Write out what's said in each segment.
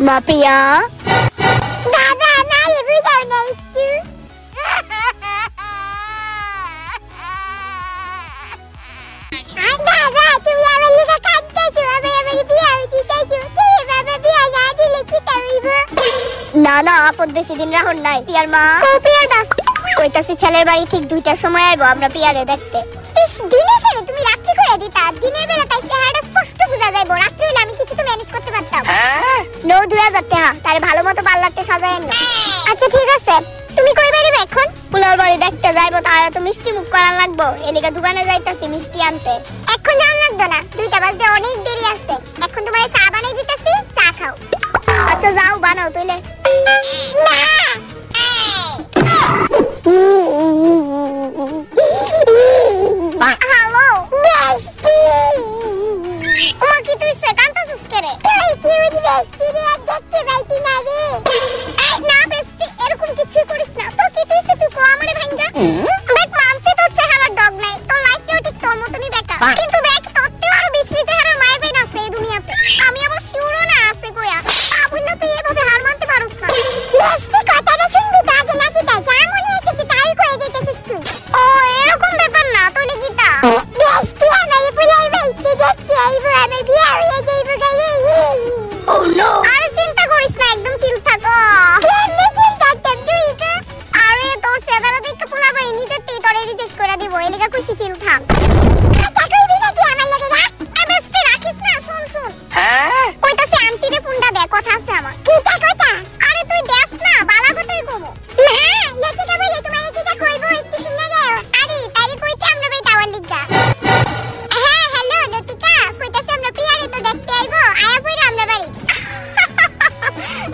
মা প্রিয়া বাবা নাই বুঝাও না একটু বাবা তুমি আমার লিখে কাটতেছো আমি আমার বিয়া দিতেছো কি বাবা বিয়া না দিলে কি হইব না না আপদ বেশি দিন রাখুন নাই প্রিয়ার মা ও প্রিয়ার বাপ কইতাছি ছেলের বাড়ি ঠিক 2টার সময় আইবো আমরা প্রিয়ারে দেখতে ইস দিনে কেন তুমি রাত্রি কইয়া দিতা দিনের বেলা তাই চেহারাটা স্পষ্ট বোঝা যাইবো রাত্রি হইলে আমি কিছু তো ম্যানেজ করতে পারতাম নো 2000 টাকা তারে ভালো মতো পার্লারতে সাজায় না আচ্ছা ঠিক আছে তুমি কই বেরিবে এখন পুলার বাড়ি দেখতে যাইবো তারা তো মিষ্টি মুখ করার লাগবো এলিকা দোকানে যাইতাছি মিষ্টি আনতে এখন যাওয়া লাগতো না 2টা বাজতে অনেক দেরি আছে এখন তোমারে চা বানাই দিতেছি চা খাও আচ্ছা যাও বানাও তুইলে না হ্যালো বেস্টি ও কি তুই সেকান্তা সুস্কেরে তুই কি ওই বেস্টি রে দেখতে পাইতি না রে এই না বেস্টি এরকম কিছু করিস না তোর কি তুই তুই কো আমারে ভাইঙ্গা দেখ মানছি তোর চেহারা ডগ নাই তোর লাইফটাও ঠিক তোর মতই বেকার কিন্তু দেখ তোরতেও আরো বেশি চেহারার মায়ের পেন আছে এই দুনিয়াতে আমি আবার শিওরও না আছে কইয়া আবুল তুই এভাবে হার মানতে পারোস না বেস্টি কথাটা শুনবি তো আগে নাকি তা যা মনে হইতেছে তাই কইয়া দিতেছিস তুই ও এরকম ব্যাপার না তোলে গীতা বেস্টি আমারে বুলাই বাইতে দেখতে আইবো আমি বিয়া হইয়া যাইবো গায়ে ও নো আরে চিন্তা করিস না একদম চিল থাকো কেমনে চিল থাকতাম তুই তো আরে তোর চেহারা দেখে পোলা ভাই নিতেই তোরে রিজেক্ট করে দিব এলিকা কইছি চিল থাক কথা কইবি নাকি আমার লাগে না এ বেস্টি রাখিস না শুন শুন হ্যাঁ কইতাছে আন্টিরে ফোনটা দে কথা আছে আমার কিটা কথা আরে তুই দেখ না বালা কথাই কমু না লতিকা বলে তোমারে কিটা কইবো একটু শুনে যাও আরে তারি কইতে আমরা ভাই টাওয়ার লিগা হ্যাঁ হ্যালো লতিকা কইতাছে আমরা প্রিয়ারে তো দেখতে আইবো আয়া কইরা আমরা বাড়ি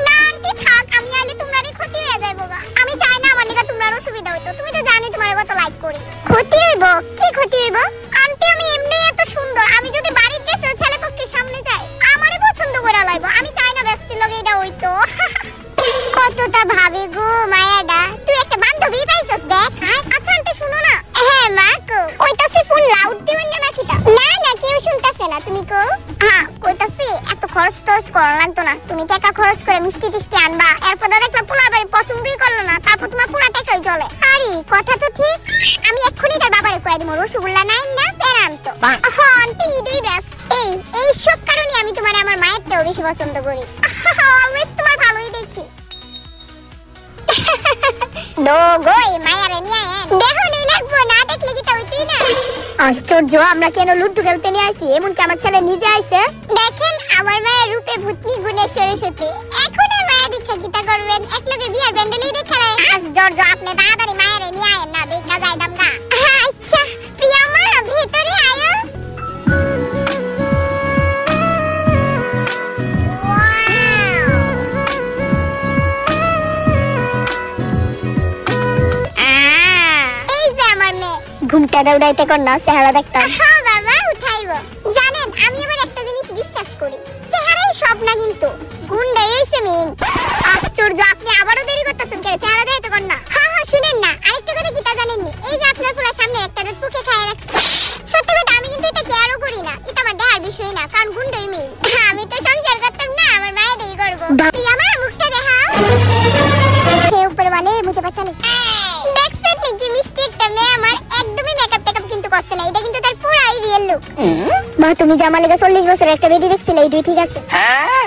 না আন্টি থাক আমি আইলে তোমারই ক্ষতি হয়ে যায় বাবা আমি চাই না আমার লাগা তোমার অসুবিধা হইতো তুমি তো জানি তোমারে কত লাইক করি ক্ষতি হইব কি ক্ষতি হইব আন্টি আমি এমনি এত সুন্দর আমি যদি বাড়ির ড্রেসে ছেলে পক্ষের সামনে যাই আমারে পছন্দ করে লাইবো আমি চাই না ব্যস্ত লগে এটা হইতো কতটা ভাবি গো মায়াডা তুই একটা বান্ধবী পাইছস দেখ আচ্ছা আন্টি শুনো না হ্যাঁ মা কো কইতাছি ফোন লাউড দিবেন না নাকিটা না না কেউ শুনতাছে না তুমি কো হ্যাঁ কইতাছি এত খরচ টরচ করা লাগতো না তুমি টাকা খরচ করে মিষ্টি টিষ্টি আনবা এরপর দেখলা পোলা বাড়ি পছন্দই করলো না তারপর তোমার পুরো টাকাই চলে আরে কথা তো ঠিক আমি এক্ষুনি তার বাবারে কইয়া দিমু রসগোল্লা নাই না পেরান্ত হ্যাঁ আন্টি ইডুই বেস্ট এই সব কারণে আমি তোমারে আমার মায়ের চেয়েও বেশি পছন্দ করি অলওয়েজ তোমার ভালোই দেখি দো গই মায়ারে নিয়ে দেখো নেই লাগবো না দেখলে কি তাই তুই না আশ্চর্য আমরা কেন লুড্ডু খেলতে নিয়ে আইছি এমন কি আমার ছেলে নিজে আইছে দেখেন আমার মায়ের রূপে ভূতনি গুণে সরস্বতী এখন আর মায়া দীক্ষা কিটা করবেন এক লগে বিয়ার ব্যান্ডেলই দেখালে আশ্চর্য আপনি তাড়াতাড়ি মায়ারে নিয়ে আয়েন না দেখা যাইতাম না আচ্ছা প্রিয়া মা ভেতরে আয়ো ঘুমটাটা উড়াইতে কর না চেহারা দেখতাম হ্যাঁ বাবা উঠাইবো জানেন আমি আবার একটা জিনিস বিশ্বাস করি চেহারাই সব না কিন্তু গুণটাই হইছে মেইন আশ্চর্য আপনি আবারও দেরি করতেছেন কেন চেহারা দেখাইতে কর না হ্যাঁ হ্যাঁ শুনেন না আরেকটা কথা কি তা জানেন নি এই যে আপনার পুরো সামনে একটা রোজ পুকে খায় রাখছে সত্যি কথা আমি কিন্তু এটা কেয়ারও করি না এটা আমার দেখার বিষয় না কারণ গুণটাই মেইন আমি তো সংসার করতাম না আমার মায়েরই করবো প্রিয়া মা মুখটা দেখাও কে উপরে মানে বুঝে পাচ্ছেন দেখছেন নাকি মিষ্টি একটা মেয়ে আমার একদমই মেকআপ টেকআপ কিন্তু করছে না এটা কিন্তু তার পুরাই রিয়েল লুক মা তুমি যে আমার লাগা 40 বছরের একটা বেডি দেখছিলে এই দুই ঠিক আছে হ্যাঁ